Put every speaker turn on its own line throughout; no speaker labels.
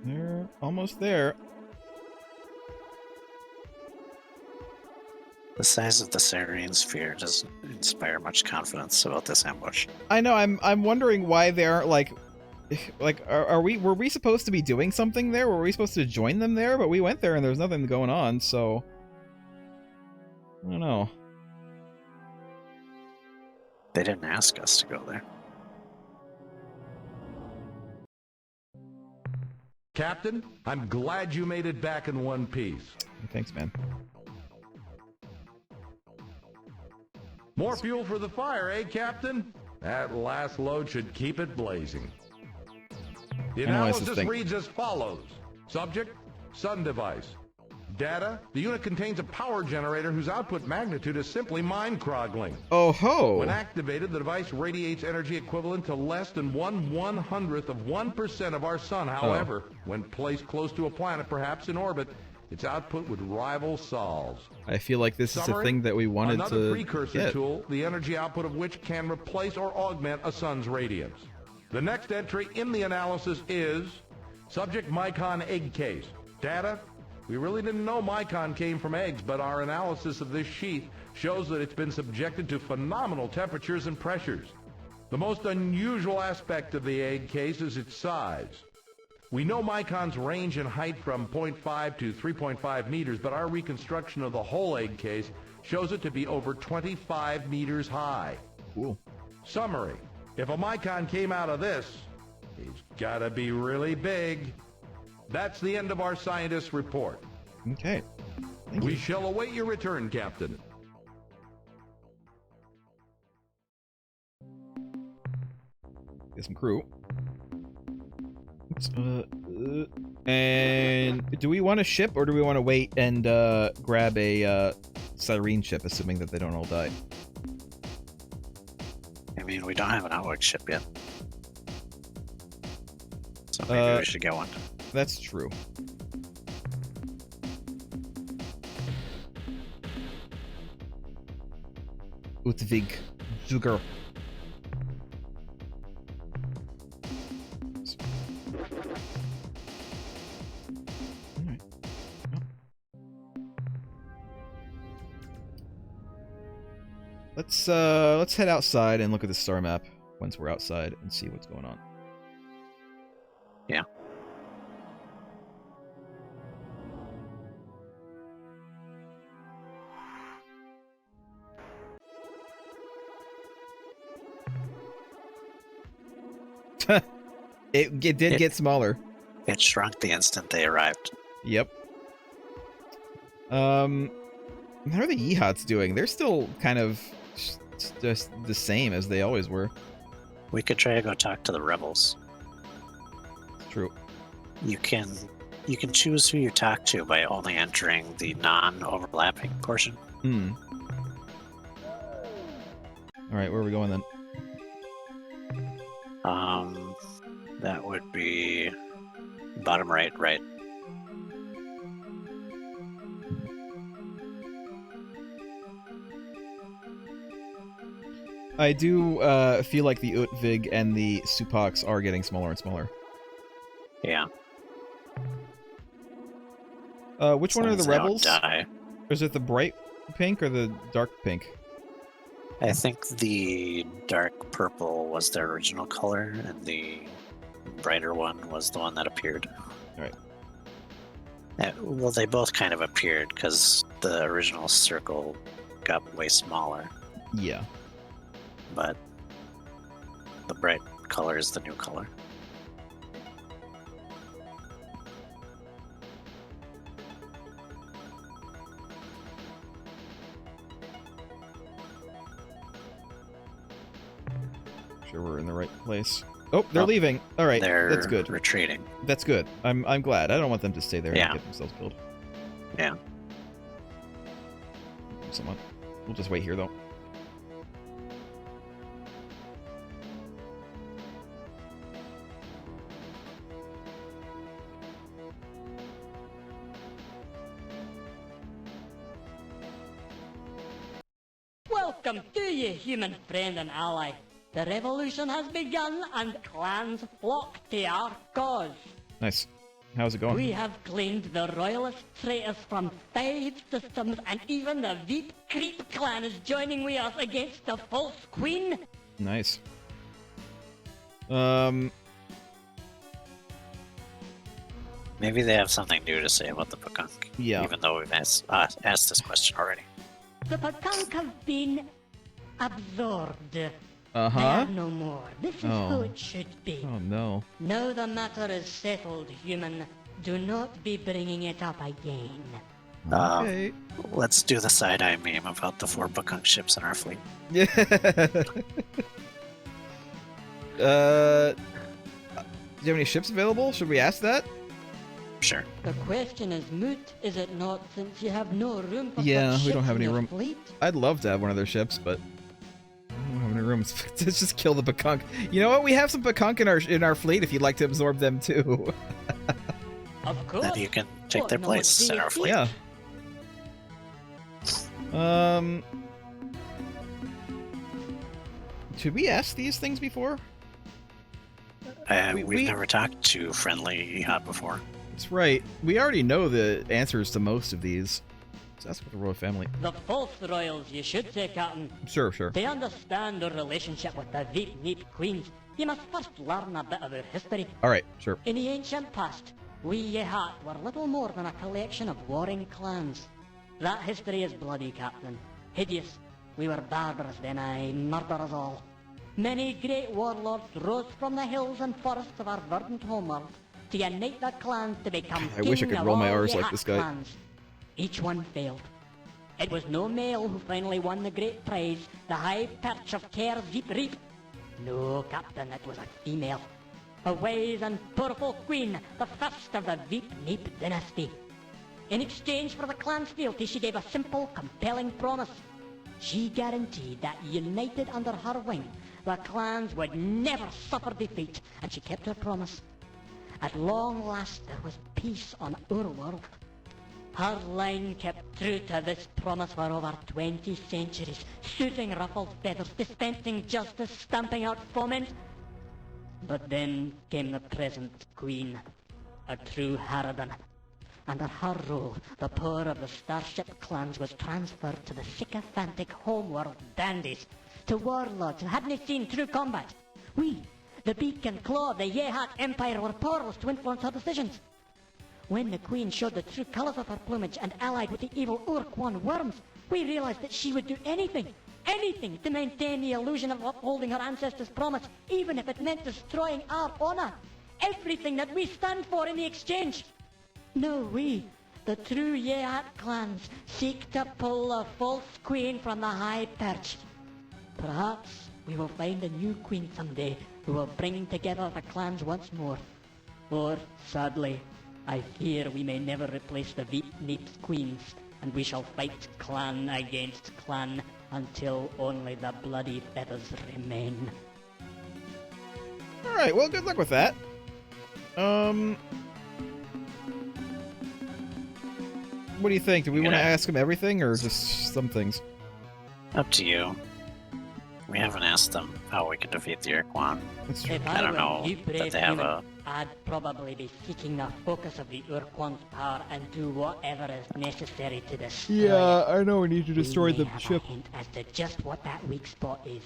They're almost there.
The size of the Serene sphere doesn't inspire much confidence about this ambush.
I know. I'm wondering why they aren't like were we supposed to be doing something there? Were we supposed to join them there? But we went there and there was nothing going on. So I don't know.
They didn't ask us to go there.
Captain, I'm glad you made it back in one piece.
Thanks, man.
More fuel for the fire, eh, Captain? That last load should keep it blazing. The analysis reads as follows. Subject, sun device. Data, the unit contains a power generator whose output magnitude is simply mind-croggling.
Oh ho!
When activated, the device radiates energy equivalent to less than 1/100th of 1% of our sun. However, when placed close to a planet, perhaps in orbit, its output would rival Sol's.
I feel like this is a thing that we wanted
Another
to
precursor
get.
tool, the energy output of which can replace or augment a sun's radiance. The next entry in the analysis is subject Mycon egg case. Data, we really didn't know Mycon came from eggs, but our analysis of this sheath shows that it's been subjected to phenomenal temperatures and pressures. The most unusual aspect of the egg case is its size. We know Mycons range in height from 0.5 to 3.5 meters, but our reconstruction of the whole egg case shows it to be over 25 meters high.
Cool.
Summary. If a Mycon came out of this, he's gotta be really big. That's the end of our scientist's report.
Okay. Thank
We
you.
shall await your return, Captain.
Get some crew. Oops, and do we want a ship or do we want to wait and grab a Cyrene ship, assuming that they don't all die?
I mean, we don't have an outward ship yet. So maybe we should get one.
That's true. Utvig Zuger. Alright. Let's head outside and look at the star map once we're outside and see what's going on.
Yeah.
It did get smaller.
It shrunk the instant they arrived.
Yep. How are the Yeehats doing? They're still kind of just the same as they always were.
We could try to go talk to the rebels.
True.
You can choose who you talk to by only entering the non-overlapping portion.
Hmm. Alright, where are we going then?
That would be bottom right.
I do feel like the Utvig and the Supaks are getting smaller and smaller.
Yeah.
Which one are the
Since they don't
rebels?
die.
Is it the bright pink or the dark pink?
I think the dark purple was their original color, and the brighter one was the one that appeared.
Right.
Well, they both kind of appeared because the original circle got way smaller,
Yeah.
but the bright color is the new color.
Sure we're in the right place. Oh, they're leaving. All right,
They're
that's good.
retreating.
That's good. I'm glad. I don't want them to stay there
Yeah.
and get themselves killed.
Yeah.
Someone. We'll just wait here though.
Welcome to you, human friend and ally. The revolution has begun, and clans flock to our cause.
Nice. How's it going?
We have claimed the royalist traitors from 5 systems, and even the Veep Creep clan is joining with us against the false queen.
Nice.
Maybe they have something new to say about the Pakunk.
Yeah.
Even though we've asked this question already.
The Pakunk have been absorbed. They
Uh-huh.
are no more. This is how
Oh.
it should be.
Oh, no.
Now the matter is settled, human. Do not be bringing it up again.
Okay.
Let's do the side-eye meme about the 4 Pakunk ships in our fleet.
Yeah. Do you have any ships available? Should we ask that?
Sure.
The question is moot, is it not, since you have no room for
Yeah,
such
we don't
ships
have
in
any
your
room.
fleet?
I'd love to have one of their ships, but I don't have any room. Let's just kill the Pakunk. You know what? We have some Pakunk in our fleet if you'd like to absorb them too.
Of course.
Then you can take their
no,
place
it's
in our fleet.
Yeah. Should we ask these things before?
We've never talked to friendly Jihad before.
That's right. We already know the answers to most of these. So that's what the royal family.
The false royals, you should say, Captain.
Sure, sure.
To understand our relationship with the Veep Neep Queens, you must first learn a bit of our history.
All right, sure.
In the ancient past, we Yehat were little more than a collection of warring clans. That history is bloody, Captain. Hideous. We were barbarous then, aye, murderers all. Many great warlords rose from the hills and forests of our verdant homeworld to unite the clans to become
I wish I could
king
roll
of
my
all
R's like
Yehat
this guy.
clans. Each one failed. It was no male who finally won the great prize, the high perch of Care Zeep Reap. No, Captain, it was a female. A wise and powerful queen, the first of the Veep Neep dynasty. In exchange for the clan's fealty, she gave a simple, compelling promise. She guaranteed that, united under her wing, the clans would never suffer defeat, and she kept her promise. At long last, there was peace on our world. Her line kept true to this promise for over 20 centuries, soothing ruffled feathers, dispensing justice, stamping out foment. But then came the present queen, a true harridan. Under her rule, the power of the starship clans was transferred to the sycophantic homeworld dandies, to warlords who hadn't seen true combat. We, the beak and claw of the Yehat Empire, were powerless to influence her decisions. When the queen showed the true colors of her plumage and allied with the evil Ur-Quan worms, we realized that she would do anything to maintain the illusion of upholding her ancestors' promise, even if it meant destroying our honor. Everything that we stand for in the exchange. No, we, the true Yehat clans, seek to pull the false queen from the high perch. Perhaps we will find a new queen someday who will bring together the clans once more. Or, sadly, I fear we may never replace the Veep Neep's queens, and we shall fight clan against clan until only the bloody feathers remain.
All right. Well, good luck with that. What do you think? Do we want to ask him everything, or just some things?
Up to you. We haven't asked them how we can defeat the Ur-Quan.
That's true.
If
I don't
were
know
you,
that
brave
they have
human, I'd probably be seeking the focus of the Ur-Quan's power and do whatever is necessary to destroy it.
I know we need to
We may have a hint as to just what that weak spot is.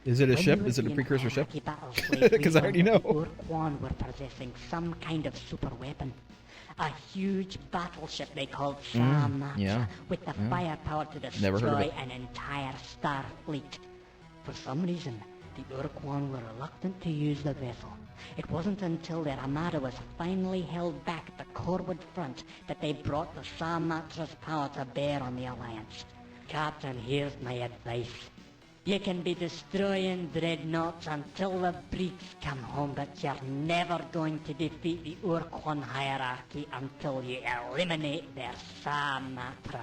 Is it a
When
ship?
you
Is it a
and
precursor
the
ship?
Iraqi battle slaves, we
'Cause I already
learned that
know.
the Ur-Quan were possessing some kind of super weapon. A huge battleship they called Shamatra,
yeah,
with the
yeah.
firepower to
Never heard of
destroy
it.
an entire star fleet. For some reason, the Ur-Quan were reluctant to use the vessel. It wasn't until their armada was finally held back at the Corwood front that they brought the Shamatra's power to bear on the Alliance. Captain, here's my advice. You can be destroying dreadnoughts until the breeks come home, but you're never going to defeat the Ur-Quan hierarchy until you eliminate their Shamatra.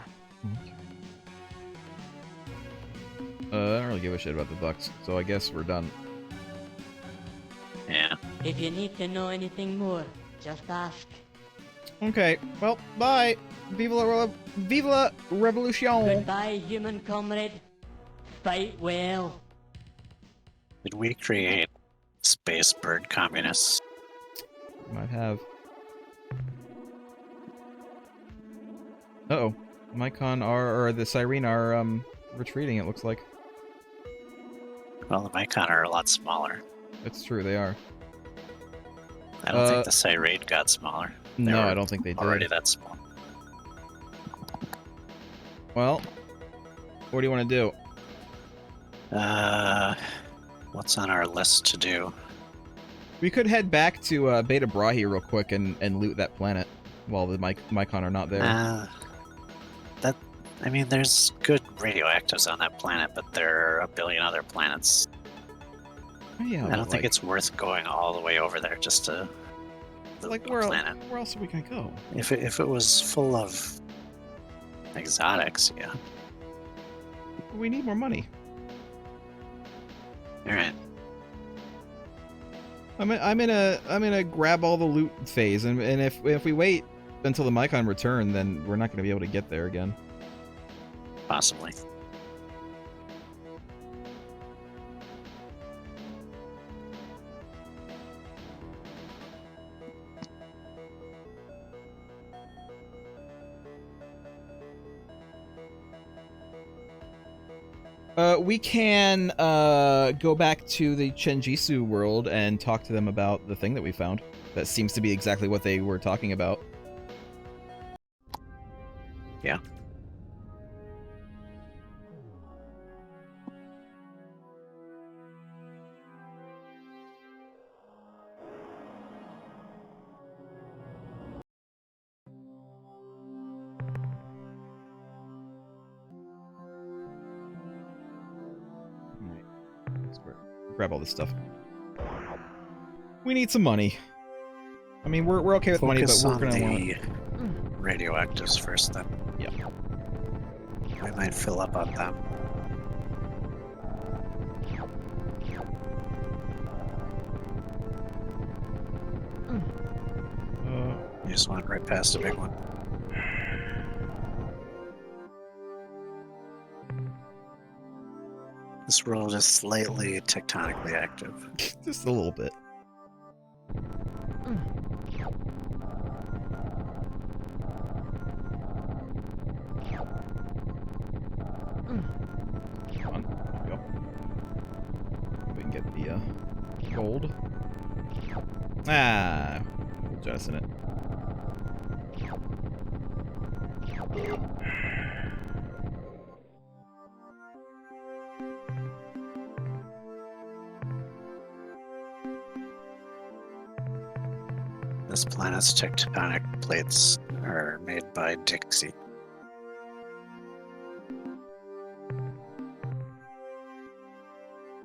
I don't really give a shit about the ducks, so I guess we're done.
Yeah.
If you need to know anything more, just ask.
Okay, well, bye. Vive la revolution.
Goodbye, human comrade. Fight well.
Did we create space bird communists?
Might have. Uh-oh. Mycon or the Cyrene are retreating, it looks like.
Well, the Mycon are a lot smaller.
It's true, they are.
I don't think the Cyrene got smaller. They
No,
were
I don't think they did.
already that small.
Well, what do you want to do?
What's on our list to do?
We could head back to Beta Brahi real quick and loot that planet while the Mycon are not there.
I mean, there's good radioactives on that planet, but there are a billion other planets.
Oh, yeah,
I don't think it's worth going all the way over there just to loot
like
a
where
planet.
where else are we gonna go?
If it was full of exotics, yeah.
We need more money.
All right.
I'm in a grab all the loot phase, and if we wait until the Mycon return, then we're not gonna be able to get there again.
Possibly.
We can go back to the Chenjisu world and talk to them about the thing that we found. That seems to be exactly what they were talking about.
Yeah.
Grab all this stuff. We need some money. I mean, we're okay with money, but
Focus
we're
on
gonna
the
want.
radioactives first, then.
Yeah.
We might fill up on them. You just went right past a big one. This world is slightly tectonically active.
Just a little bit. Come on, there we go. We can get the gold. Ah, we'll jettison it.
This planet's tectonic plates are made by Dixie.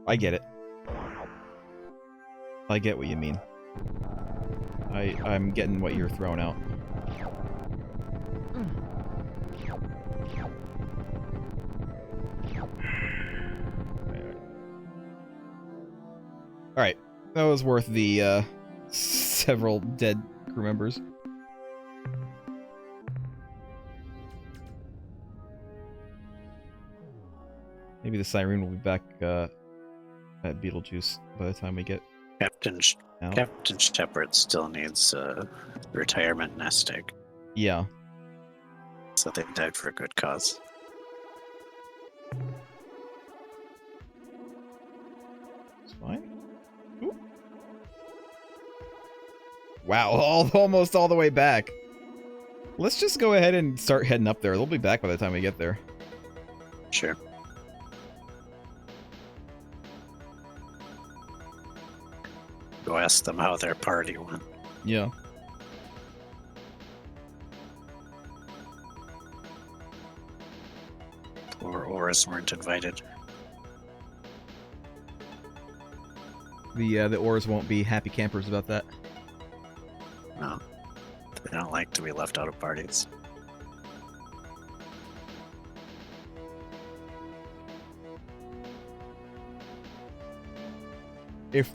I get it. I get what you mean. I'm getting what you're throwing out. Alright. That was worth the several dead crew members. Maybe the Siren will be back at Beetlejuice by the time we get
Captain
out.
Captain Shepard still needs a retirement nest egg,
Yeah.
so they died for a good cause.
It's fine. Ooh. Wow, almost all the way back. Let's just go ahead and start heading up there. They'll be back by the time we get there.
Sure. Go ask them how their party went.
Yeah.
Or Oris weren't invited.
The Oars won't be happy campers about that.
No. They don't like to be left out of parties.
If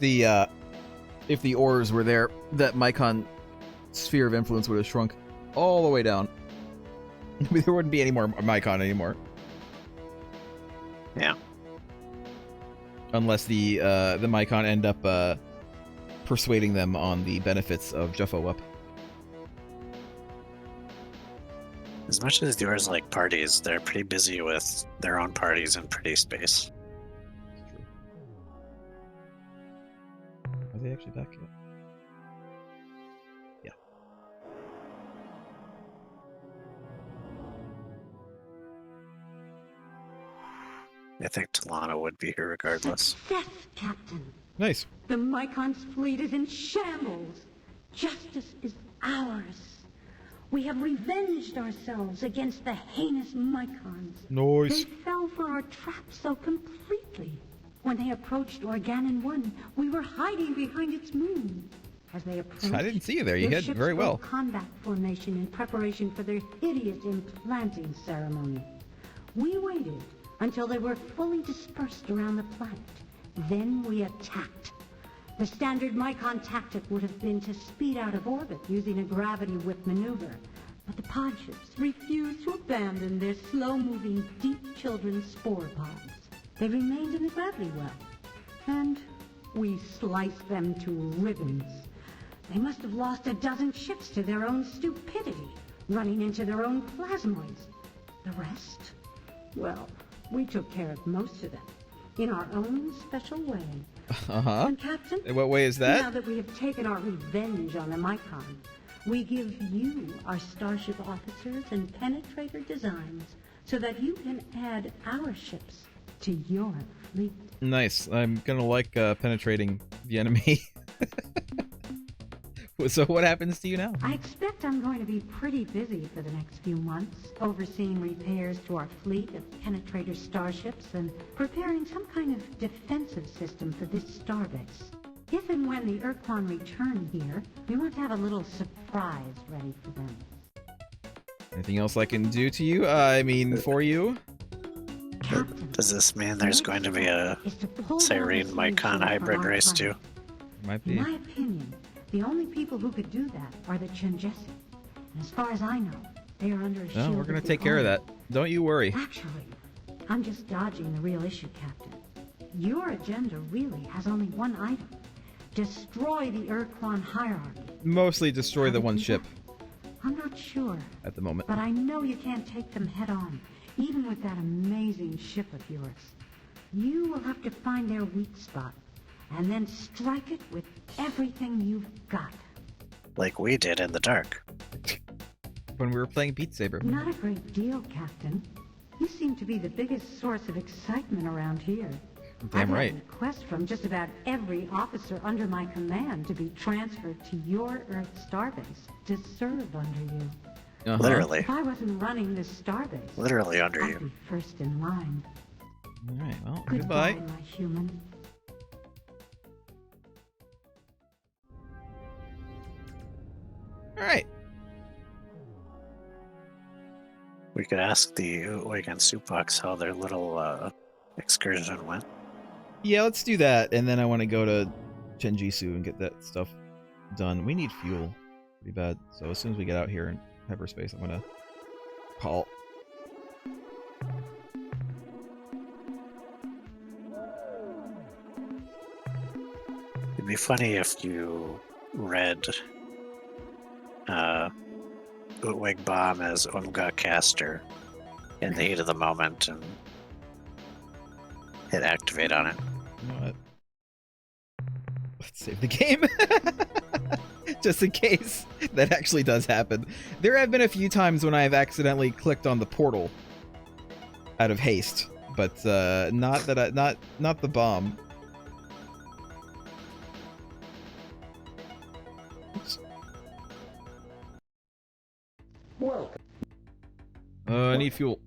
the Oars were there, that Mycon sphere of influence would have shrunk all the way down. There wouldn't be any more Mycon anymore.
Yeah.
Unless the Mycon end up persuading them on the benefits of Juffo Up.
As much as yours like parties, they're pretty busy with their own parties in pretty space.
Are they actually back yet? Yeah.
I think Talana would be here regardless.
Success, Captain.
Nice.
The Mycon's fleet is in shambles. Justice is ours. We have revenged ourselves against the heinous Mycons.
Nice.
They fell for our trap so completely. When they approached Organon 1, we were hiding behind its moon. As they approached,
I didn't see you there. You
their
hid
ships
very well.
broke combat formation in preparation for their hideous implanting ceremony. We waited until they were fully dispersed around the planet. Then we attacked. The standard Mycon tactic would have been to speed out of orbit using a gravity whip maneuver. But the pod ships refused to abandon their slow-moving, deep children's spore pods. They remained in the gravity well. And we sliced them to ribbons. They must have lost a dozen ships to their own stupidity, running into their own plasmoids. The rest? Well, we took care of most of them, in our own special way.
Uh-huh.
And Captain,
In what way is that?
now that we have taken our revenge on the Mycon, we give you our starship officers and penetrator designs so that you can add our ships to your fleet.
Nice. I'm gonna like penetrating the enemy. So what happens to you now?
I expect I'm going to be pretty busy for the next few months, overseeing repairs to our fleet of penetrator starships and preparing some kind of defensive system for this starbase. If and when the Ur-Quan return here, we want to have a little surprise ready for them.
Anything else I can do to you? I mean, for you?
Captain,
Does this mean there's going to be a
is to pull
Cyrene
down the
Mycon
solution
hybrid
from our
race too?
planet.
Might
In
be.
my opinion, the only people who could do that are the Chengesi. And as far as I know, they are under a shield.
No, we're gonna
of the
take care of
Army.
that. Don't you worry.
Actually, I'm just dodging the real issue, Captain. Your agenda really has only one item. Destroy the Ur-Quan hierarchy.
Mostly destroy
How
the
to
one
do
ship
that? I'm not sure,
at the moment.
but I know you can't take them head on, even with that amazing ship of yours. You will have to find their weak spot, and then strike it with everything you've got.
Like we did in the dark.
When we were playing Beat Saber.
Not a great deal, Captain. You seem to be the biggest source of excitement around here.
Damn
I've
right.
had requests from just about every officer under my command to be transferred to your Earth starbase to serve under you.
Uh-huh.
Literally.
If I wasn't running this starbase,
Literally under
I'd
you.
be first in line.
Alright, well,
Goodbye,
goodbye.
my human.
Alright.
We could ask the Ur-Quan Suppox how their little excursion went.
Yeah, let's do that, and then I want to go to Chenjisu and get that stuff done. We need fuel pretty bad, so as soon as we get out here in hyperspace, I'm gonna call.
It'd be funny if you read Utwig Bomb as Umgah Caster in the heat of the moment and hit activate on it.
You know what? Let's save the game. Just in case that actually does happen. There have been a few times when I've accidentally clicked on the portal out of haste, but not that not the bomb. Oops.
Welcome.
I need fuel.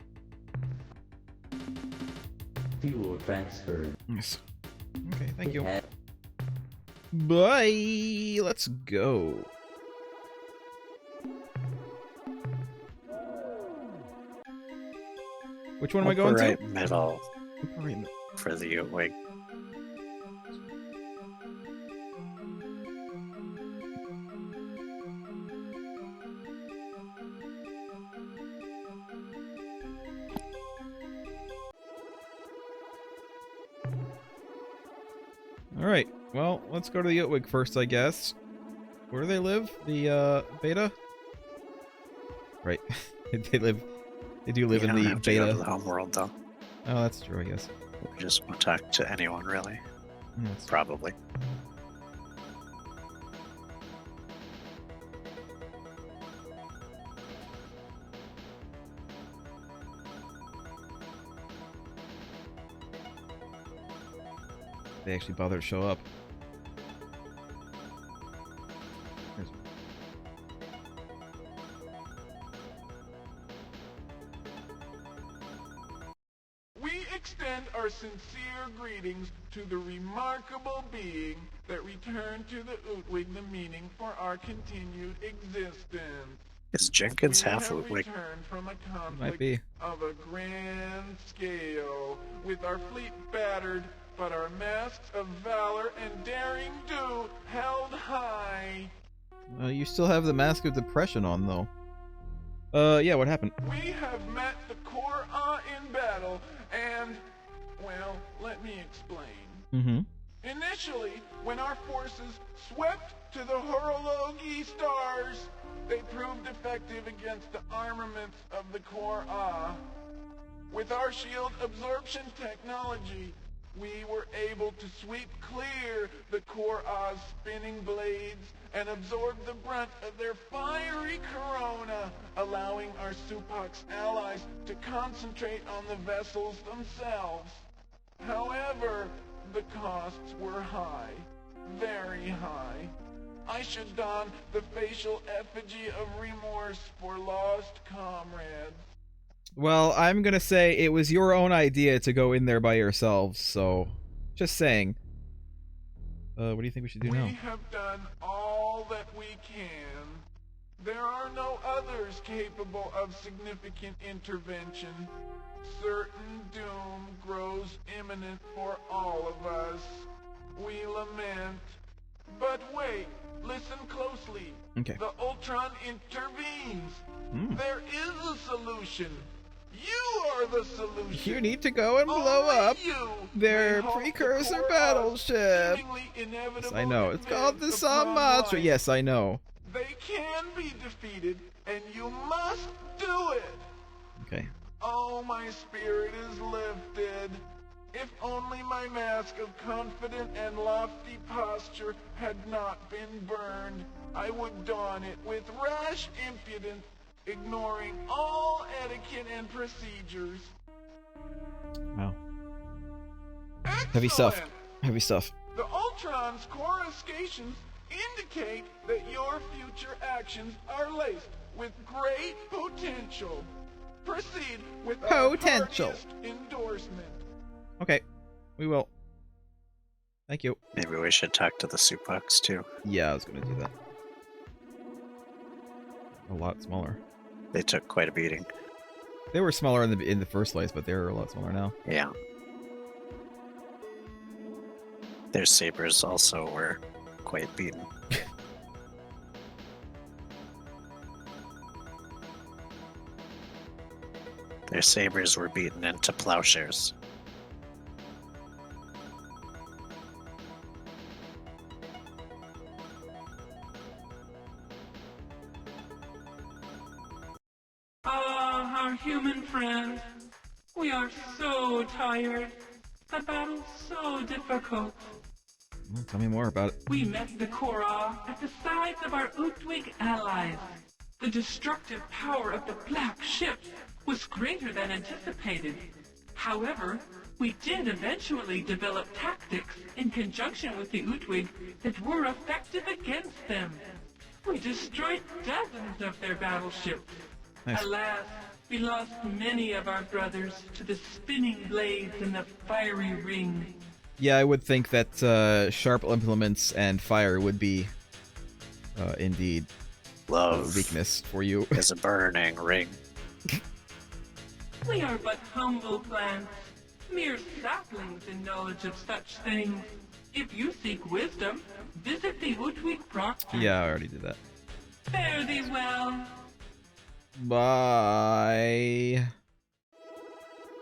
Fuel transfer.
Yes. Okay, thank you.
At
Bye. Let's go. Which one am I going
Right
to?
middle
Right in the-
for the Utwig.
Alright, well, let's go to the Utwig first, I guess. Where do they live? The, beta? Right. They do live
You
in
don't
the
have to go
beta.
to the home world, though.
Oh, that's true, I guess.
We just won't talk to anyone, really.
That's
Probably.
They actually bother to show up. There's-
We extend our sincere greetings to the remarkable being that returned to the Utwig the meaning for our continued existence.
Is Jenkins
We
half
have
Ludwig?
returned from a conflict
Might be.
of a grand scale, with our fleet battered, but our masks of valor and daring do held high.
You still have the Mask of Depression on, though. Yeah, what happened?
We have met the Ur-Quan in battle, and, well, let me explain.
Mm-hmm.
Initially, when our forces swept to the Horologi stars, they proved effective against the armaments of the Ur-Quan. With our shield absorption technology, we were able to sweep clear the Ur-Quan's spinning blades and absorb the brunt of their fiery corona, allowing our Supak's allies to concentrate on the vessels themselves. However, the costs were high, very high. I should don the facial effigy of remorse for lost comrades.
Well, I'm gonna say it was your own idea to go in there by yourselves, so... Just saying. What do you think we should do now?
We have done all that we can. There are no others capable of significant intervention. Certain doom grows imminent for all of us. We lament. But wait, listen closely.
Okay.
The Ultron intervenes.
Hmm.
There is a solution. You are the solution.
You need to go and blow
Only
up
you
their
may halt the
precursor
Ur-Quan's
battleship.
seemingly inevitable
I know, it's called the
advance
Sun
upon
Monster.
life.
Yes, I know.
They can be defeated, and you must do it.
Okay.
Oh, my spirit is lifted. If only my mask of confident and lofty posture had not been burned, I would don it with rash impudence, ignoring all etiquette and procedures.
Wow. Heavy stuff.
Excellent.
Heavy stuff.
The Ultron's coruscations indicate that your future actions are laced with great potential. Proceed with our
Potential.
heartiest endorsement.
Okay. We will. Thank you.
Maybe we should talk to the Supaks, too.
Yeah, I was gonna do that. A lot smaller.
They took quite a beating.
They were smaller in the first place, but they're a lot smaller now.
Yeah. Their sabers also were quite beaten. Their sabers were beaten into plowshares.
Ah, our human friend. We are so tired. The battle's so difficult.
Well, tell me more about it.
We met the Korra at the sides of our Utwig allies. The destructive power of the Black Ship was greater than anticipated. However, we did eventually develop tactics in conjunction with the Utwig that were effective against them. We destroyed dozens of their battleships.
Nice.
Alas, we lost many of our brothers to the spinning blades and the fiery ring.
Yeah, I would think that sharp implements and fire would be indeed a
Love
weakness for you.
is a burning ring.
We are but humble plants, mere saplings in knowledge of such things. If you seek wisdom, visit the Utwig Proctor.
Yeah, I already did that.
Fare thee well.
Bye.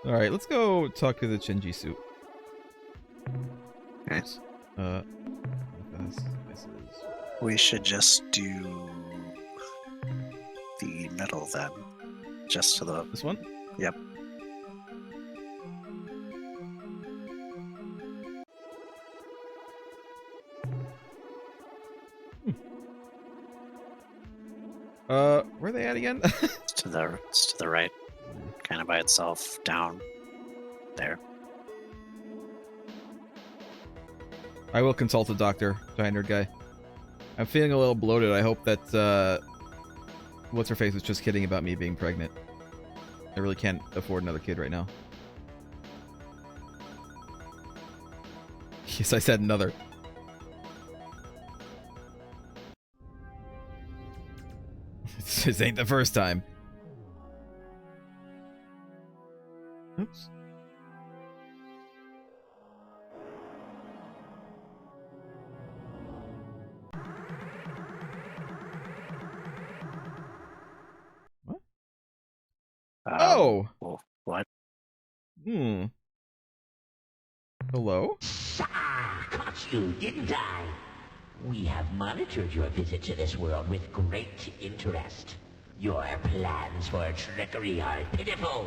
Alright, let's go talk to the Shinji suit.
Nice.
This is...
We should just do the middle then. Just to the...
This one?
Yep.
Where are they at again?
It's to the right. Kind of by itself. Down. There.
I will consult a doctor, giant nerd guy. I'm feeling a little bloated. I hope that, what's-her-face was just kidding about me being pregnant. I really can't afford another kid right now. Yes, I said another. This ain't the first time. Oops. What? Oh!
What?
Hmm. Hello?
Ah, caught you, didn't I? We have monitored your visit to this world with great interest. Your plans for trickery are pitiful,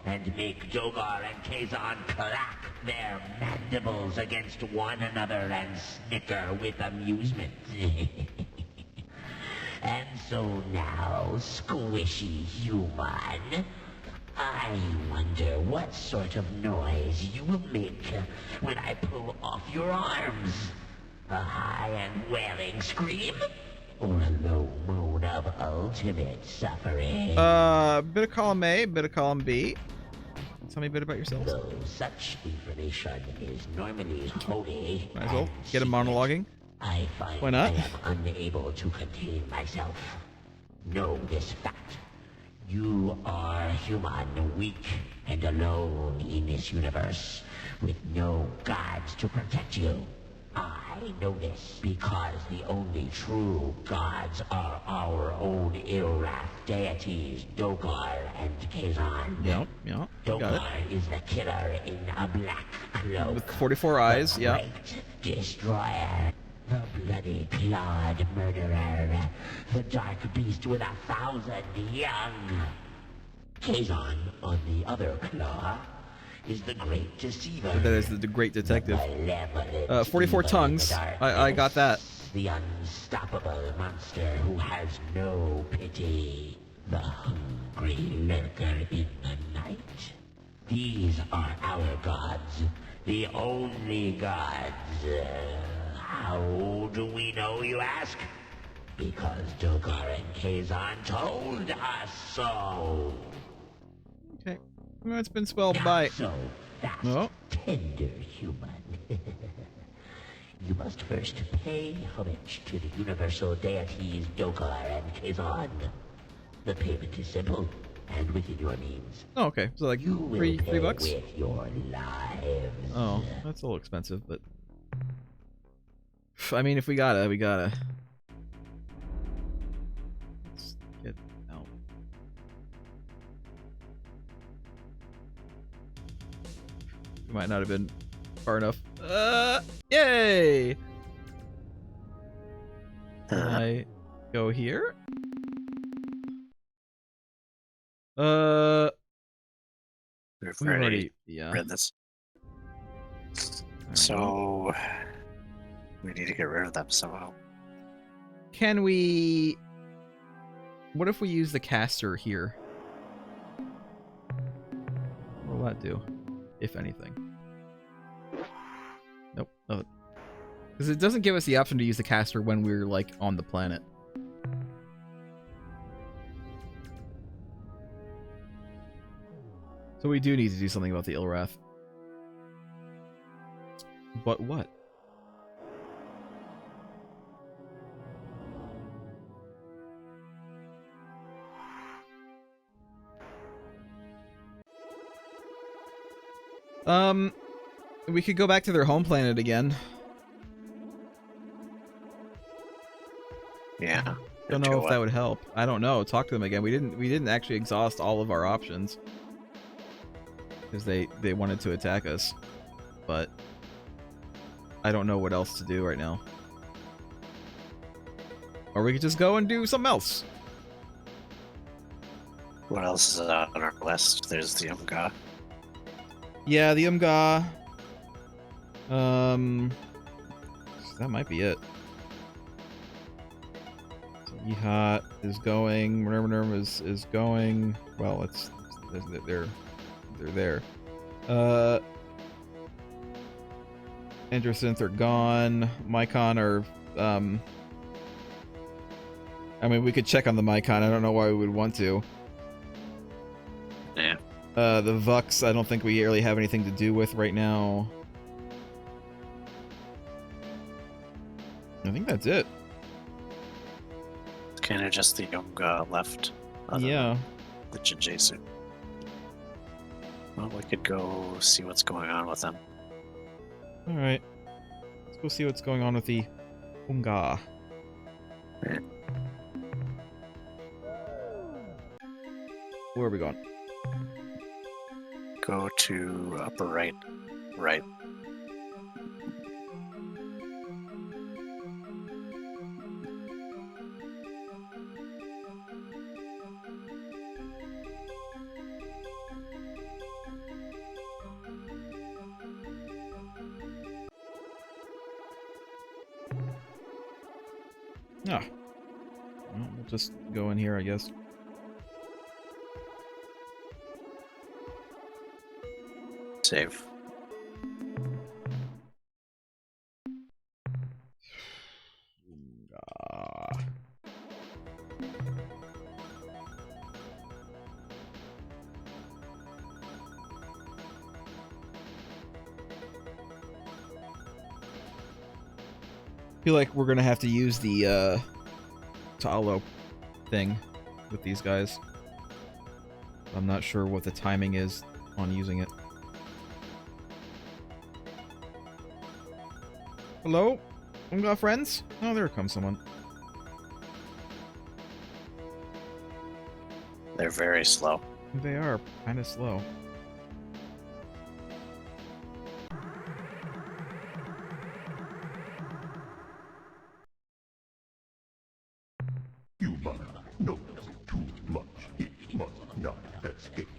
and make Dogar and Kazan clack their mandibles against one another and snicker with amusement. And so now, squishy human, I wonder what sort of noise you will make when I pull off your arms. A high and wailing scream? Or a low moan of ultimate suffering?
Bit of column A, bit of column B. Tell me a bit about yourself.
Though such information is normally holy.
Might as well get him monologuing.
I find
Why not?
I am unable to contain myself. Know this fact. You are human, weak and alone in this universe, with no gods to protect you. I know this because the only true gods are our own Ilwrath deities, Dogar and Kazan.
Yep, got it.
Dogar is the killer in a black cloak.
With 44 eyes,
the
yeah.
great destroyer. The bloody clawed murderer. The dark beast with 1,000 young. Kazan, on the other claw, is the great deceiver.
That is the great detective.
Malevolent
44
evil
tongues.
in the
I got that.
darkness. The unstoppable monster who has no pity. The hungry lurker in the night. These are our gods. The only gods. How do we know, you ask? Because Dogar and Kazan told us so.
Okay. Well, it's been spelled
Not
by...
so fast,
Oh.
tender human. You must first pay homage to the universal deities Dogar and Kazan. The payment is simple and within your means.
Oh, okay. So like
You will
three
pay
bucks?
with your lives.
Oh, that's a little expensive, but... I mean, if we gotta, we gotta. Let's get out. We might not have been far enough. Yay! Can I go here?
We've
We've already, yeah.
read this.
Alright.
So we need to get rid of them somehow.
Can we... What if we use the caster here? What will that do? If anything. Nope. Because it doesn't give us the option to use the caster when we're, like, on the planet. So we do need to do something about the Ilwrath. But what? We could go back to their home planet again.
Yeah.
Don't know if that would help. I don't know. Talk to them again. We didn't actually exhaust all of our options because they wanted to attack us. But I don't know what else to do right now. Or we could just go and do something else.
What else is on our list? There's the Umgah.
Yeah, the Umgah. That might be it. Yeehaw is going. Mergrim is going. Well, they're there. Intersynth are gone. Mycon are I mean, we could check on the Mycon. I don't know why we would want to.
Yeah.
The Vux, I don't think we really have anything to do with right now. I think that's it.
It's kind of just the Umgah left.
Yeah.
The Jinjitsu. Well, we could go see what's going on with them.
Alright. Let's go see what's going on with the Umgah.
Yeah.
Where are we going?
Go to upper right. Right.
Ah. Well, we'll just go in here, I guess.
Save.
I feel like we're gonna have to use the Ta'alo thing with these guys. I'm not sure what the timing is on using it. Hello? Umgah friends? Oh, there comes someone.
They're very slow.
They are kind of slow.
You must know too much. It must not escape.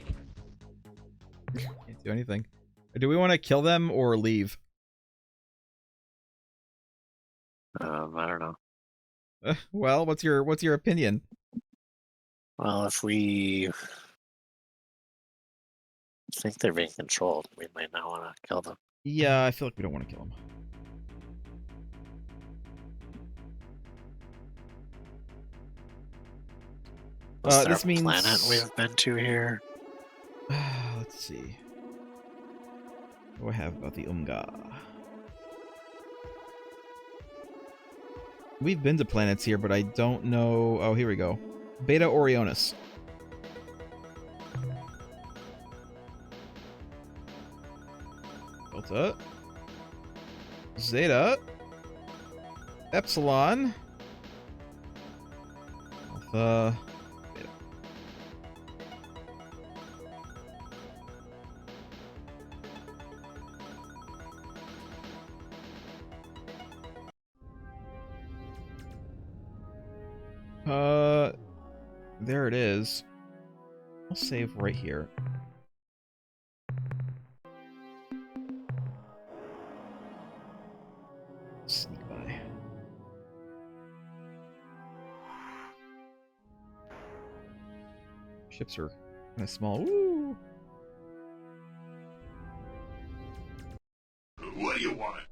Can't do anything. Do we want to kill them or leave?
I don't know.
Well, what's your opinion?
Well, if we think they're being controlled, we might not want to kill them.
Yeah, I feel like we don't want to kill them.
Is there
This
a
means
planet we've been to here?
let's see. What do I have about the Umgah? We've been to planets here, but I don't know. Oh, here we go. Beta Orionis. Delta. Zeta. Epsilon. Alpha. Beta. There it is. I'll save right here. Sneak by. Ships are kind of small. Woo!
What do you want?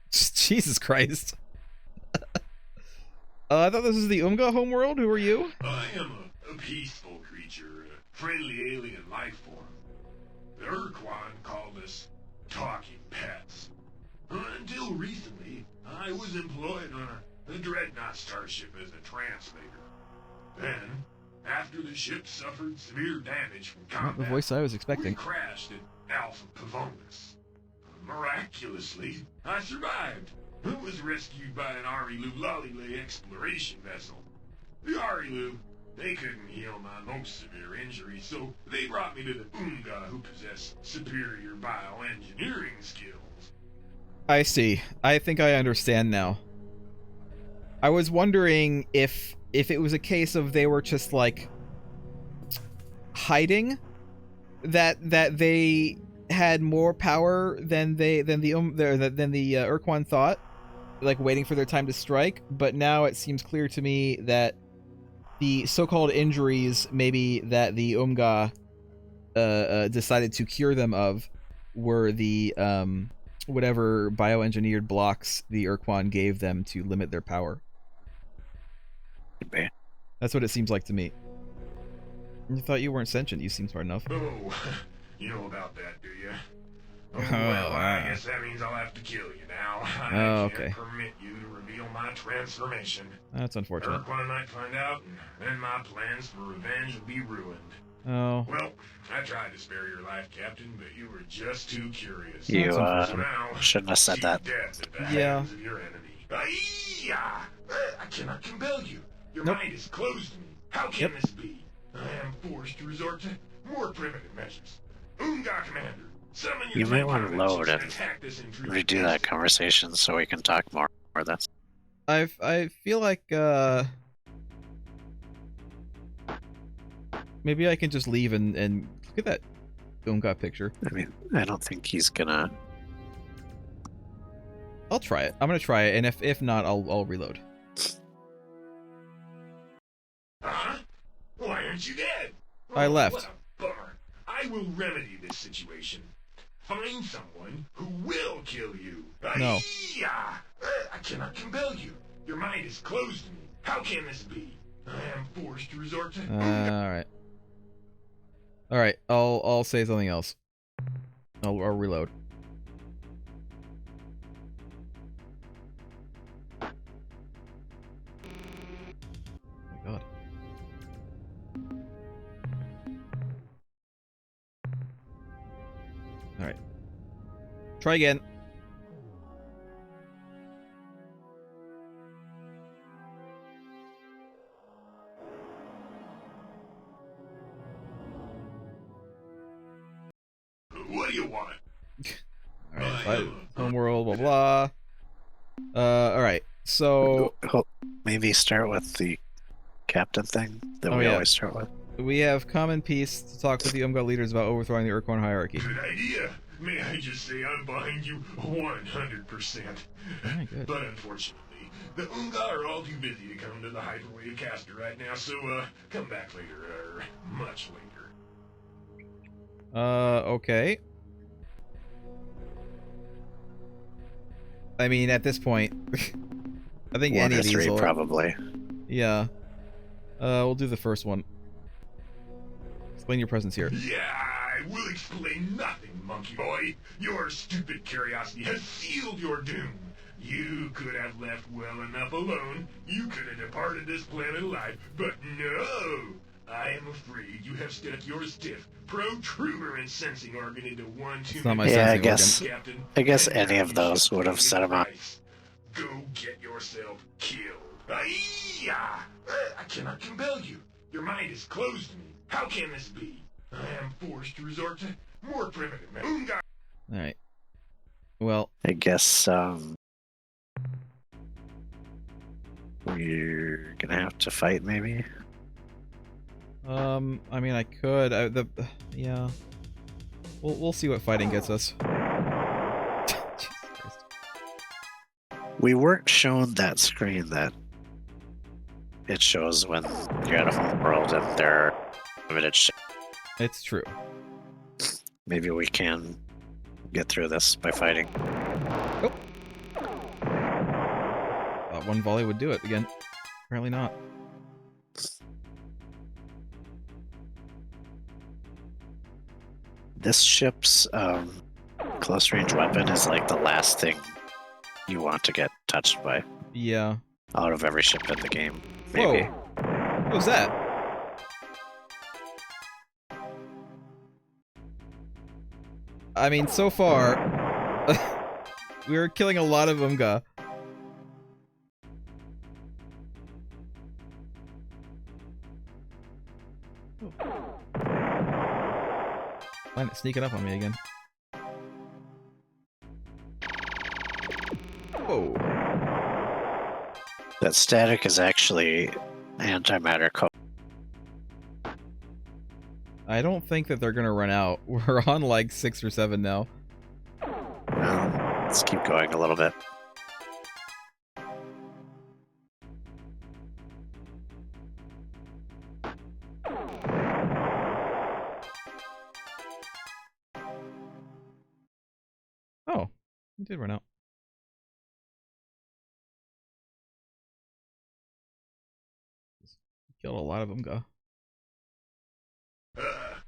Jesus Christ. I thought this was the Umgah homeworld. Who are you?
I am a peaceful creature, a friendly alien life form. The Ur-Quan called us talking pets. Until recently, I was employed on a dreadnought starship as a translator. Then, after the ship suffered severe damage from
Not
combat,
the voice I was
we
expecting.
crashed at Alpha Pavonis. Miraculously, I survived. I was rescued by an Arilu exploration vessel. The Arilu, they couldn't heal my most severe injury, so they brought me to the Umgah, who possess superior bioengineering skills.
I see. I think I understand now. I was wondering if it was a case of they were just like hiding that they had more power than the Ur-Quan thought, like waiting for their time to strike. But now it seems clear to me that the so-called injuries, maybe that the Umgah decided to cure them of, were the whatever bioengineered blocks the Ur-Quan gave them to limit their power. That's what it seems like to me. I thought you weren't sentient. You seem smart enough.
Oh, you know about that, do you? Oh, well, I guess that means I'll have to kill you now. I can't permit you to reveal my transformation.
That's unfortunate.
Ur-Quan might find out, and then my plans for revenge will be ruined.
Oh.
Well, I tried to spare your life, Captain, but you were just too curious.
You shouldn't have said that.
Yeah.
Of your enemy. I cannot compel you. Your mind is closed to me. How can this be? I am forced to resort to more primitive measures. Umgah Commander, summon your
You might want to
commanders
load and
attack this intruder.
redo that conversation so we can talk more. That's.
I feel like maybe I can just leave and look at that Umgah picture.
I mean, I don't think he's gonna.
I'll try it. I'm gonna try it, and if not, I'll reload.
Huh? Why aren't you dead?
I left.
What a bummer. I will remedy this situation. Find someone who will kill you.
No.
I cannot compel you. Your mind is closed to me. How can this be? I am forced to resort to.
Alright. Alright, I'll say something else. I'll reload. Oh my god. Alright. Try again.
What do you want?
Alright, homeworld, blah blah. Alright, so
maybe start with the captain thing that we always start with.
We have common peace to talk with the Umgah leaders about overthrowing the Ur-Quan hierarchy.
Good idea. May I just say I'm behind you 100%.
Good.
But unfortunately, the Umgah are all too busy to come to the hyperwave caster right now, so come back later, or much later.
Okay. I mean, at this point, I think any of these will...
probably.
Yeah. We'll do the first one. Explain your presence here.
Yeah, I will explain nothing, monkey boy. Your stupid curiosity has sealed your doom. You could have left well enough alone. You could have departed this planet alive, but no! I am afraid you have stuck your stiff, protuberant sensing organ into one too many.
Yeah, I guess
Captain,
any of those would have set him up.
Go get yourself killed. I cannot compel you. Your mind is closed to me. How can this be? I am forced to resort to more primitive methods.
Alright. Well,
I guess we're gonna have to fight, maybe.
I mean, I could. Yeah. We'll see what fighting gets us.
We weren't shown that screen that it shows when you're at a home world and there are limited shit.
It's true.
Maybe we can get through this by fighting.
Oh. Thought one volley would do it again. Apparently not.
This ship's close range weapon is like the last thing you want to get touched by.
Yeah.
Out of every ship in the game, maybe.
Whoa. What was that? I mean, so far, we were killing a lot of Umgah. Find it sneaking up on me again. Whoa.
That static is actually antimatter code.
I don't think that they're gonna run out. We're on like 6 or 7 now.
Let's keep going a little bit.
Oh, it did run out. Killed a lot of Umgah.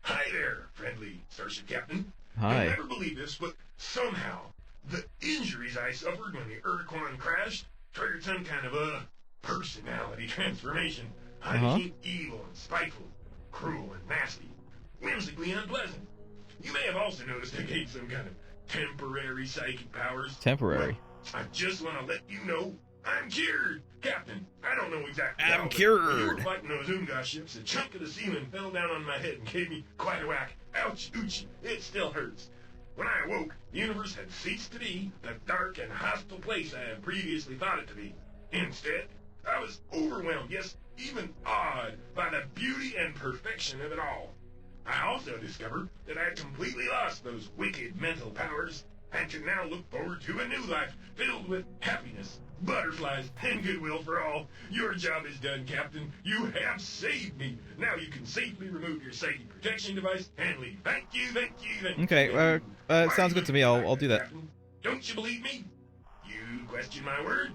Hi there, friendly Starship Captain.
Hi.
You'll never believe this, but somehow the injuries I suffered when the Ur-Quan crashed triggered some kind of a personality transformation. I became evil and spiteful, cruel and nasty, whimsically unpleasant. You may have also noticed I gained some kind of temporary psychic powers.
Temporary.
Well, I just want to let you know I'm cured, Captain. I don't know exactly how,
I'm
but
cured.
when we were fighting those Umgah ships, a chunk of the semen fell down on my head and gave me quite a whack. Ouch, oochie, it still hurts. When I awoke, the universe had ceased to be the dark and hostile place I had previously thought it to be. Instead, I was overwhelmed, yes, even awed by the beauty and perfection of it all. I also discovered that I had completely lost those wicked mental powers and can now look forward to a new life filled with happiness, butterflies, and goodwill for all. Your job is done, Captain. You have saved me. Now you can safely remove your psychic protection device and leave. Thank you, thank you, thank you.
Okay, sounds good to me. I'll do that.
Captain. Don't you believe me? You question my word?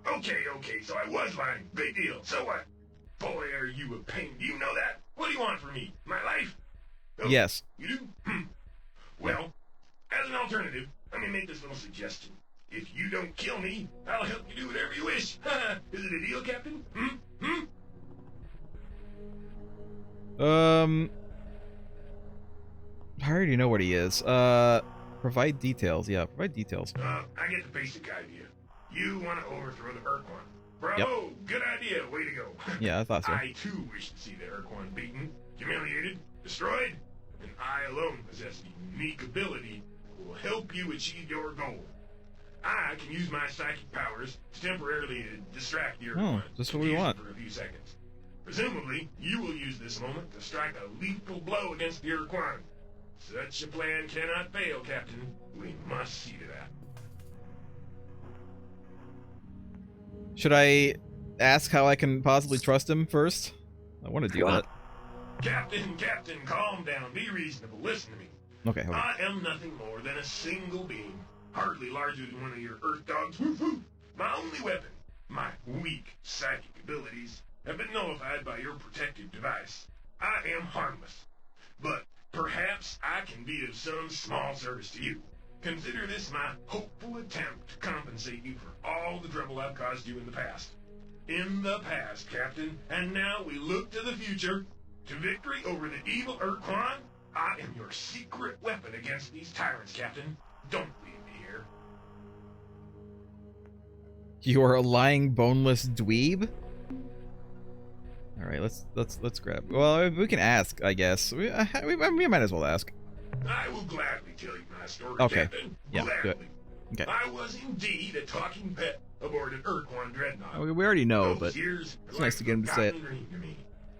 Okay, so I was lying. Big deal. So what? Boy, are you a pain. Do you know that? What do you want from me? My life? Oh,
Yes.
You do? Well, as an alternative, let me make this little suggestion. If you don't kill me, I'll help you do whatever you wish. Is it a deal, Captain?
I already know what he is. Provide details. Yeah, provide details.
I get the basic idea. You want to overthrow the Ur-Quan. Bravo! Yep. Good idea. Way to go.
Yeah, I thought so.
I, too, wish to see the Ur-Quan beaten, humiliated, destroyed, and I alone possess a unique ability that will help you achieve your goal. I can use my psychic powers to temporarily distract the Ur-Quan.
That's what we want.
For a few seconds. Presumably, you will use this moment to strike a lethal blow against the Ur-Quan. Such a plan cannot fail, Captain. We must see to that.
Should I ask how I can possibly trust him first? I want to do that.
Captain, calm down. Be reasonable. Listen to me.
Okay, hold on.
I am nothing more than a single being, hardly larger than one of your Earth dogs. Woof, woof. My only weapon, my weak psychic abilities, have been nullified by your protective device. I am harmless, but perhaps I can be of some small service to you. Consider this my hopeful attempt to compensate you for all the trouble I've caused you in the past. In the past, Captain, and now we look to the future. To victory over the evil Ur-Quan, I am your secret weapon against these tyrants, Captain. Don't leave me here.
You are a lying, boneless dweeb? Alright, let's grab... Well, we can ask, I guess. We might as well ask.
I will gladly tell you my story,
Okay.
Captain.
Yeah,
gladly.
good. Okay.
I was indeed a talking pet aboard an Ur-Quan dreadnought.
We already know,
Those
but
years
it's nice to get him to say it.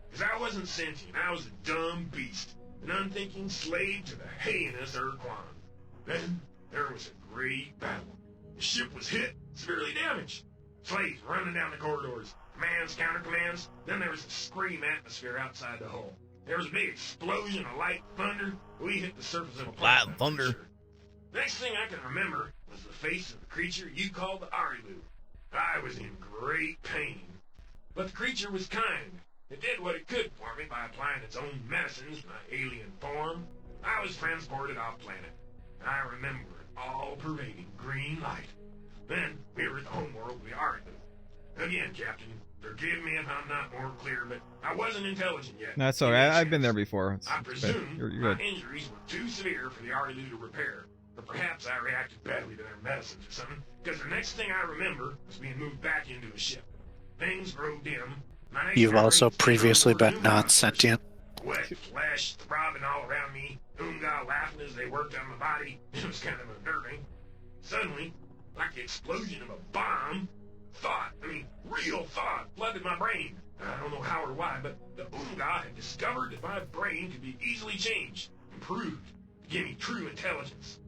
Because I wasn't sentient. I was a dumb beast, an unthinking slave to the heinous Ur-Quan. Then there was a great battle. The ship was hit, severely damaged. Slaves running down the corridors, commands, counter-commands. Then there was a scream atmosphere outside the hull. There was a big explosion of light thunder. We hit the surface of a planet.
Light thunder.
Next thing I can remember was the face of the creature you called the Arilu. I was in great pain. But the creature was kind. It did what it could for me by applying its own medicines to my alien form. I was transported off planet. I remember an all-pervading green light. Then we were at the homeworld of the Arilu. Again, Captain, forgive me if I'm not more clear, but I wasn't intelligent yet.
That's alright. I've been there before.
I presume
You're
my
good.
injuries were too severe for the Arilu to repair. Or perhaps I reacted badly to their medicines or something, because the next thing I remember was being moved back into a ship. Things grew dim. My next
You've also
memories
previously
were
been
Umgah
non-sentient.
Wet flesh throbbing all around me, Umgah laughing as they worked on my body. It was kind of unnerving. Suddenly, like the explosion of a bomb. Thought, real thought, flooded my brain. I don't know how or why, but the Umgah had discovered that my brain could be easily changed, improved, to give me true intelligence.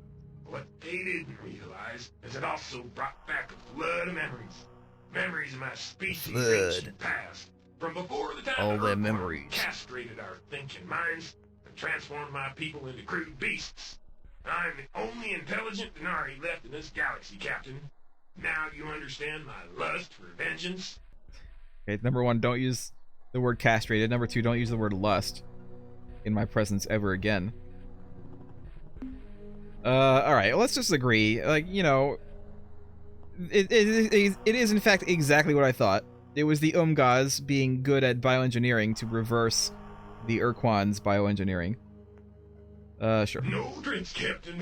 What they didn't realize is it also brought back a flood of memories. Memories of my species' ancient past. From before the time
All
the
them
Ur-Quan
memories.
castrated our thinking minds and transformed my people into crude beasts. I'm the only intelligent Denari left in this galaxy, Captain. Now you understand my lust for vengeance?
Okay, number one, don't use the word castrated. Number two, don't use the word lust in my presence ever again. Alright, let's just agree. Like, you know, it is in fact exactly what I thought. It was the Umgahs being good at bioengineering to reverse the Ur-Quan's bioengineering. Sure.
No tricks, Captain.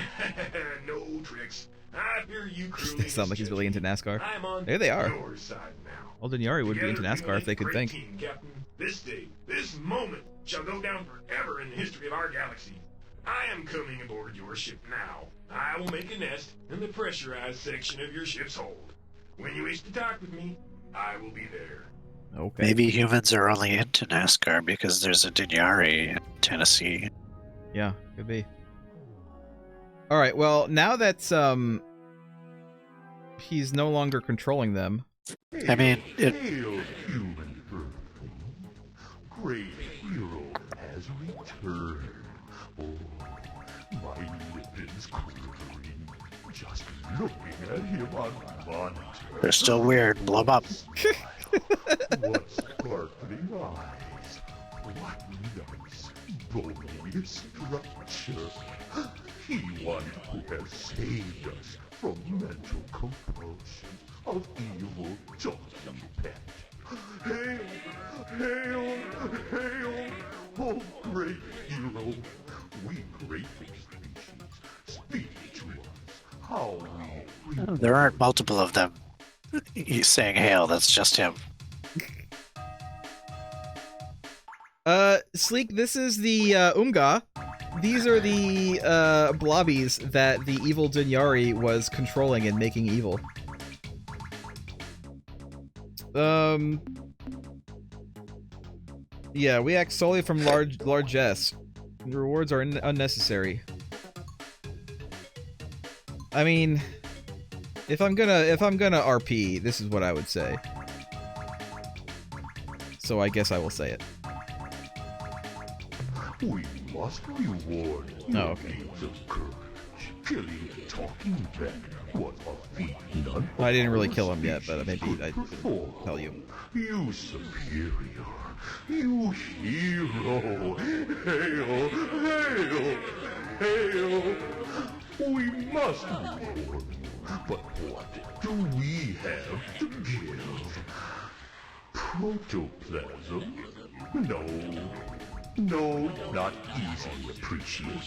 No tricks. I fear you cruelly
They sound like he's really into NASCAR.
I'm on
There they are.
your side now.
Well, Dinyari would be into
Together,
NASCAR if they
we
could
will make a
think.
great team, Captain. This day, this moment, shall go down forever in the history of our galaxy. I am coming aboard your ship now. I will make a nest in the pressurized section of your ship's hold. When you wish to talk with me, I will be there.
Okay.
Maybe humans are only into NASCAR because there's a Dinyari in Tennessee.
Yeah, could be. Alright, well, now that, he's no longer controlling them.
I mean, it,
Hail, human earthling. Great hero has returned. Oh, my ribbons quivering. Just looking at him on monitor.
they're still weird. Blob up.
What sparkling eyes. What nice bony structure. He one who has saved us from mental compulsion of evil talking pet. Hail! Hail! Hail! Oh, great hero! We grateful species, speak to us how we...
There aren't multiple of them. He's saying hail, that's just him.
Sleek, this is the, Umgah. These are the, blobbies that the evil Dinyari was controlling and making evil. Yeah, we act solely from largesse. Rewards are unnecessary. I mean, if I'm gonna RP, this is what I would say. So I guess I will say it.
We must reward
Oh, okay.
deeds of courage. Killing a talking pet was a feat none
I didn't really
of
kill
our
him yet, but maybe
species
I'd
could perform.
tell you.
You superior. You hero. Hail, hail, hail. We must reward you. But what do we have to give? Protoplasm? No, not easily appreciated.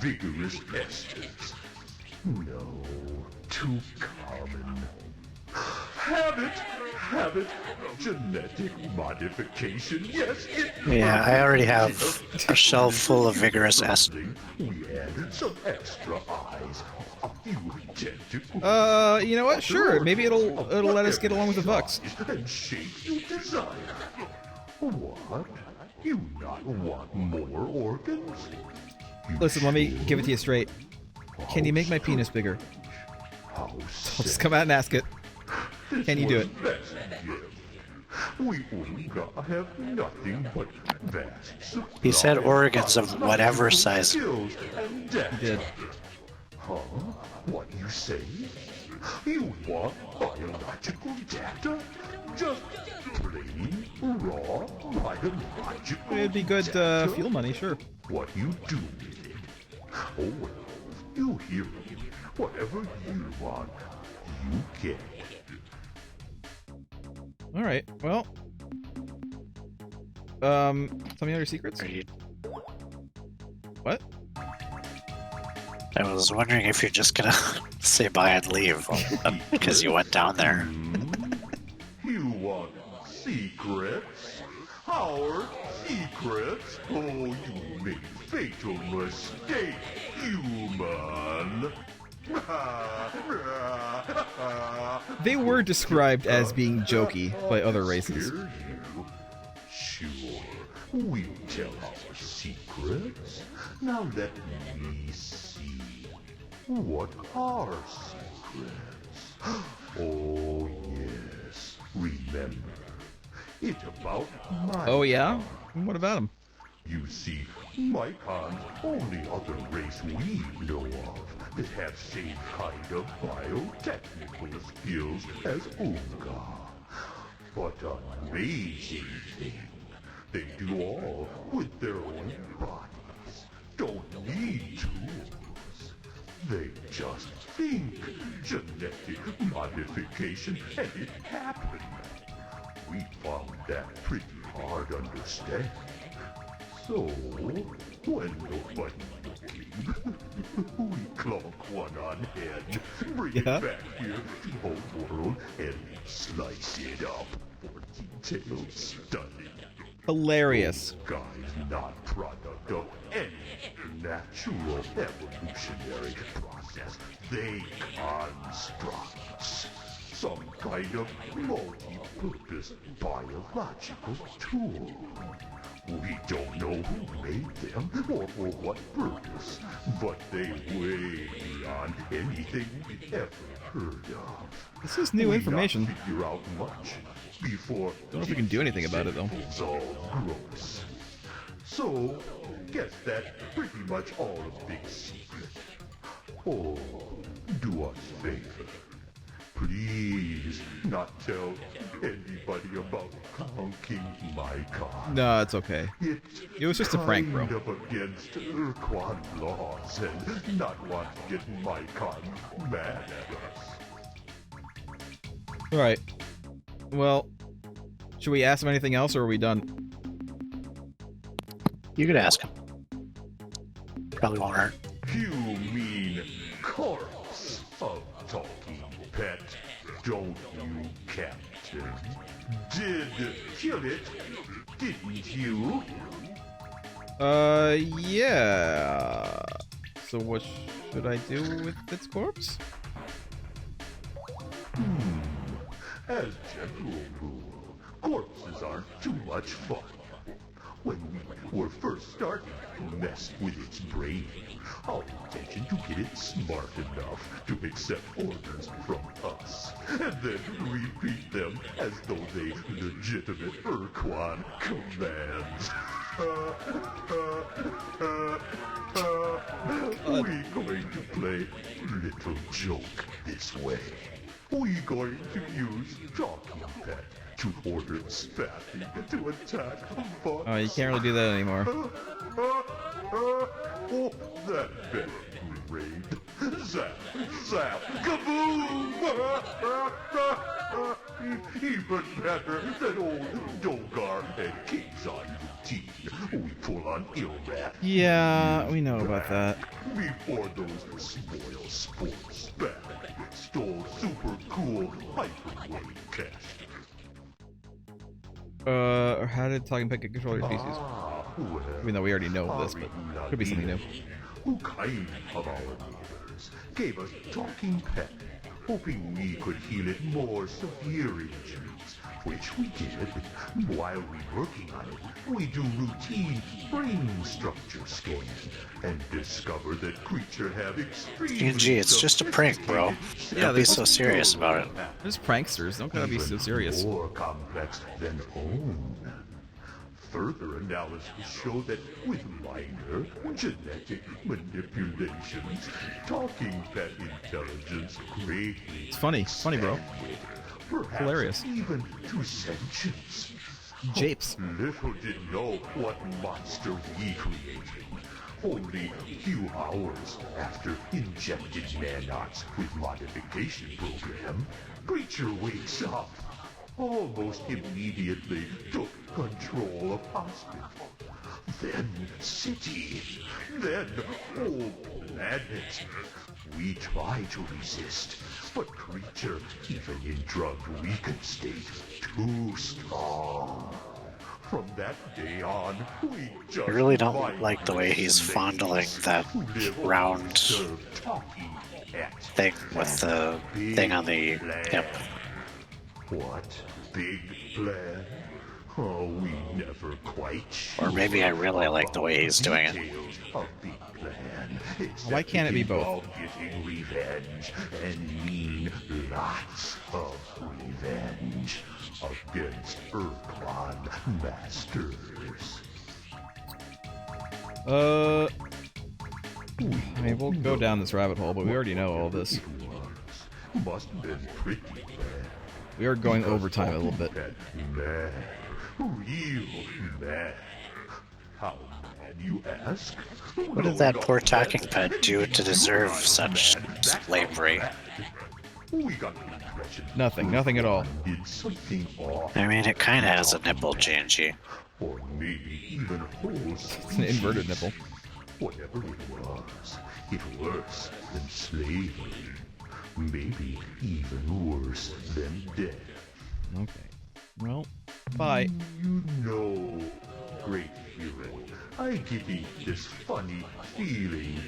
Vigorous esters? No, too common. Habit, genetic modification, yes, it...
Yeah, I already have a shelf full of vigorous esters.
We add some extra eyes, a few tentacles...
You know what? Sure, maybe it'll let us get along with the Bucks.
And shape you desire. What? You not want more organs? You
Listen, let me give it to you straight. Can you make my penis bigger?
How
I'll just come out and ask it. Can you do it?
We Umgah have nothing but vast
He said organs of whatever size.
skills and depth.
He did.
Huh? What you say? You want biological data? Just plain, raw, biological
It'd be good
data?
fuel money, sure.
What you do with it? Oh well, you hear me. Whatever you want, you get.
Alright, well. Tell me all your secrets?
Are you-
What?
I was wondering if you're just gonna say bye and leave because you went down there.
You want secrets? Our secrets? Oh, you made fatal mistake, human.
They were described as being jokey by other races.
Sure, we'll tell our secrets. Now let me see. What are secrets? Oh, yes. Remember. It's about my...
Oh, yeah? What about him?
You see, Mycon's only other race we know of that have same kind of biotechnical skills as Umgah. But amazing thing, they do all with their own bodies. Don't need tools. They just think. Genetic modification, and it happened. We found that pretty hard to understand. So, when nobody looking, we clunk one on head, bring it back here to the world, and slice it up for detailed study.
Hilarious.
Guy's not product of any natural evolutionary process. They constructs. Some kind of multi-purpose biological tool. We don't know who made them or for what purpose, but they way beyond anything we ever heard of.
This is new information.
Figure out much before
Don't know if we can do anything about it though.
It's all gross. So, guess that's pretty much all a big secret. Oh, do us a favor. Please not tell anybody about conking Mycon.
No, it's okay. It was just a prank, bro.
Kind of against Ur-Quan laws and not want to get Mycon mad at us.
Alright. Well, should we ask him anything else, or are we done?
You could ask him. Probably won't hurt.
You mean corpse of talking pet, don't you, Captain? Did kill it, didn't you?
Yeah. So what should I do with its corpse?
As general rule, corpses aren't too much fun. When we were first starting to mess with its brain, our intention to get it smart enough to accept orders from us, and then repeat them as though they legitimate Ur-Quan commands. We going to play little joke this way. We going to use Talking Pet to order Spaffy to attack Fox.
Oh, you can't really do that anymore.
Oh, that better be raid. Zap, zap, kaboom! Even better than old Dogar and King's-on routine. We pull on Ilwrath.
Yeah, we know about that.
Before those spoil sports back stole super cool hyperwave cash.
Or how did Talking Pet get control of your species?
Well,
Even though we already know this, but could be something new.
Who kind of our neighbors gave us Talking Pet, hoping we could heal it more severe injuries, which we did. While we working on it, we do routine brain structure scanning and discover that creature have extremely
GG, it's just a prank, bro.
Yeah,
Don't be so serious about it.
They're just pranksters. Don't gotta be so serious.
More complex than own. Further analysis show that with minor genetic manipulations, Talking Pet intelligence greatly
It's funny, bro.
expanded, perhaps
Hilarious.
even to sentience.
Japes.
Little did know what monster we created. Only a few hours after injected nanots with modification program, creature wakes up. Almost immediately took control of hospital. Then city. Then whole planet. We try to resist, but creature, even in drug weakened state, too strong. From that day on, we just
I really don't like the way he's fondling that round thing with the thing on the hip.
What? Big plan? Oh, we never quite.
Or maybe I really like the way he's doing it.
Why can't it be both?
Getting revenge and mean lots of revenge against Ur-Quan masters.
I mean, we'll go down this rabbit hole, but we already know all this.
Must have been pretty bad.
We are going overtime a little bit.
Mad. Real mad. How mad, you ask?
What did that poor talking pet do to deserve such slavery?
We got the impression
Nothing at all.
did something off,
I mean, it kinda has a nipple, G&G.
or maybe even wholesome.
It's an inverted nipple.
Whatever it was worse than slavery. Maybe even worse than death.
Okay. Well, bye.
You know, great hero, I getting this funny feeling.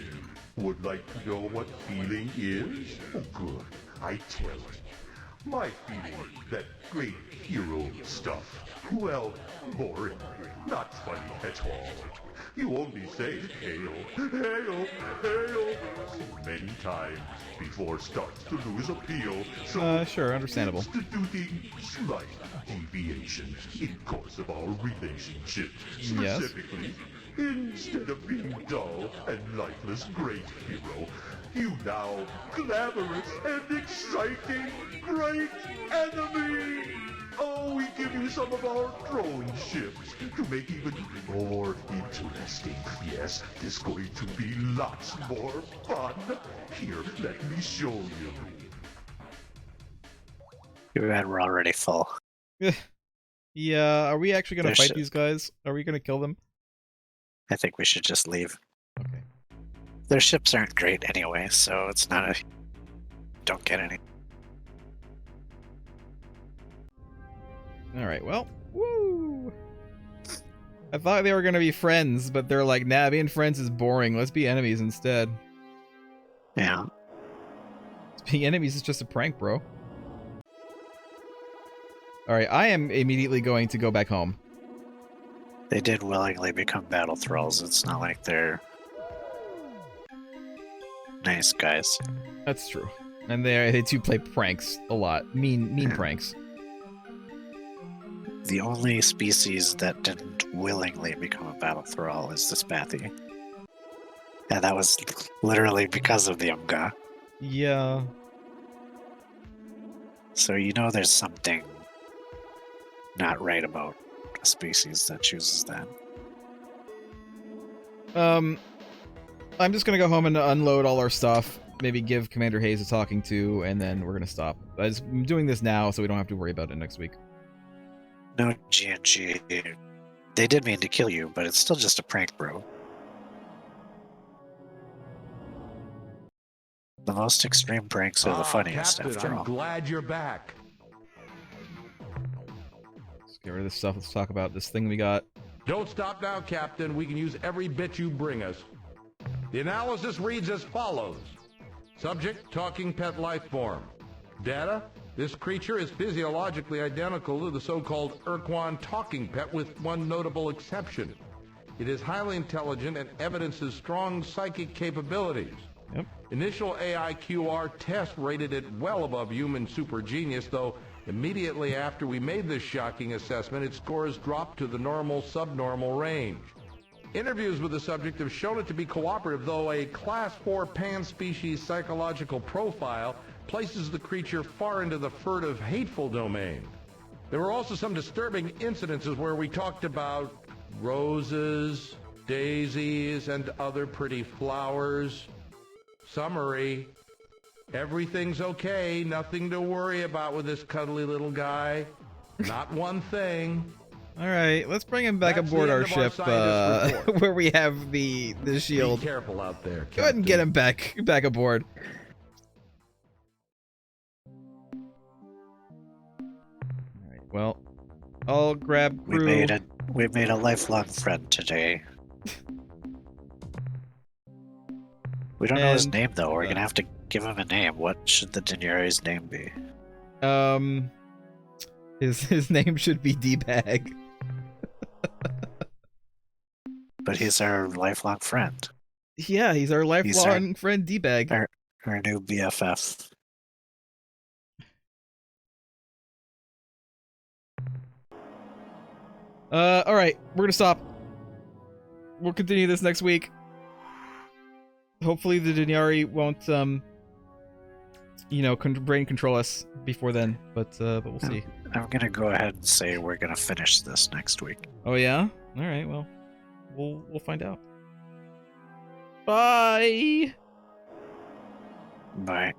Would like to know what feeling is? Oh, good. I tell you. My feeling that great hero stuff. Well, boring. Not funny at all. You only say hail, hail, hail so many times before it starts to lose appeal. So
Sure, understandable.
instituting slight deviation in course of our relationship.
Yes.
Specifically, instead of being dull and lifeless great hero, you now glamorous and exciting great enemy! Oh, we give you some of our drone ships to make even more interesting. Yes, this going to be lots more fun. Here, let me show you.
Too bad we're already full.
Yeah, are we actually gonna
There's
fight
shit.
these guys? Are we gonna kill them?
I think we should just leave.
Okay.
Their ships aren't great anyway, so it's not a... Don't get any.
Alright, well, woo! I thought they were gonna be friends, but they're like, nah, being friends is boring. Let's be enemies instead.
Yeah.
Being enemies is just a prank, bro. Alright, I am immediately going to go back home.
They did willingly become battle thralls. It's not like they're nice guys.
That's true. And they do play pranks a lot. Mean pranks.
The only species that didn't willingly become a battle thrall is the Spathy. And that was literally because of the Umgah.
Yeah.
So you know there's something not right about a species that chooses that.
I'm just gonna go home and unload all our stuff. Maybe give Commander Hayes a talking to, and then we're gonna stop. I'm doing this now, so we don't have to worry about it next week.
No, G&G. They did mean to kill you, but it's still just a prank, bro. The most extreme pranks are the funniest,
Captain,
after
I'm
all.
glad you're back.
Let's get rid of this stuff. Let's talk about this thing we got.
Don't stop now, Captain. We can use every bit you bring us. The analysis reads as follows. Subject, talking pet life form. Data, this creature is physiologically identical to the so-called Ur-Quan talking pet with one notable exception. It is highly intelligent and evidences strong psychic capabilities.
Yep.
Initial AIQR test rated it well above human super genius, though immediately after we made this shocking assessment, its scores dropped to the normal-subnormal range. Interviews with the subject have shown it to be cooperative, though a Class 4 pan-species psychological profile places the creature far into the furtive, hateful domain. There were also some disturbing incidences where we talked about roses, daisies, and other pretty flowers. Summary: everything's okay, nothing to worry about with this cuddly little guy. Not one thing.
Alright, let's bring him back
That's
aboard
the
our
end of our
ship,
scientist report.
where we have the shield.
Be careful out there,
Go ahead and get him back aboard. Alright, well, I'll grab
We
crew.
made it. We made a lifelong friend today. We don't know his
And,
name though. We're gonna have to give him a name. What should the Daenerys' name be?
His name should be D-Bag.
But he's our lifelong friend.
Yeah, he's our lifelong friend, D-Bag.
Our new BFF.
Alright, we're gonna stop. We'll continue this next week. Hopefully the Daenerys won't, brain control us before then, but we'll see.
I'm gonna go ahead and say we're gonna finish this next week.
Oh yeah? Alright, well, we'll find out. Bye!
Bye.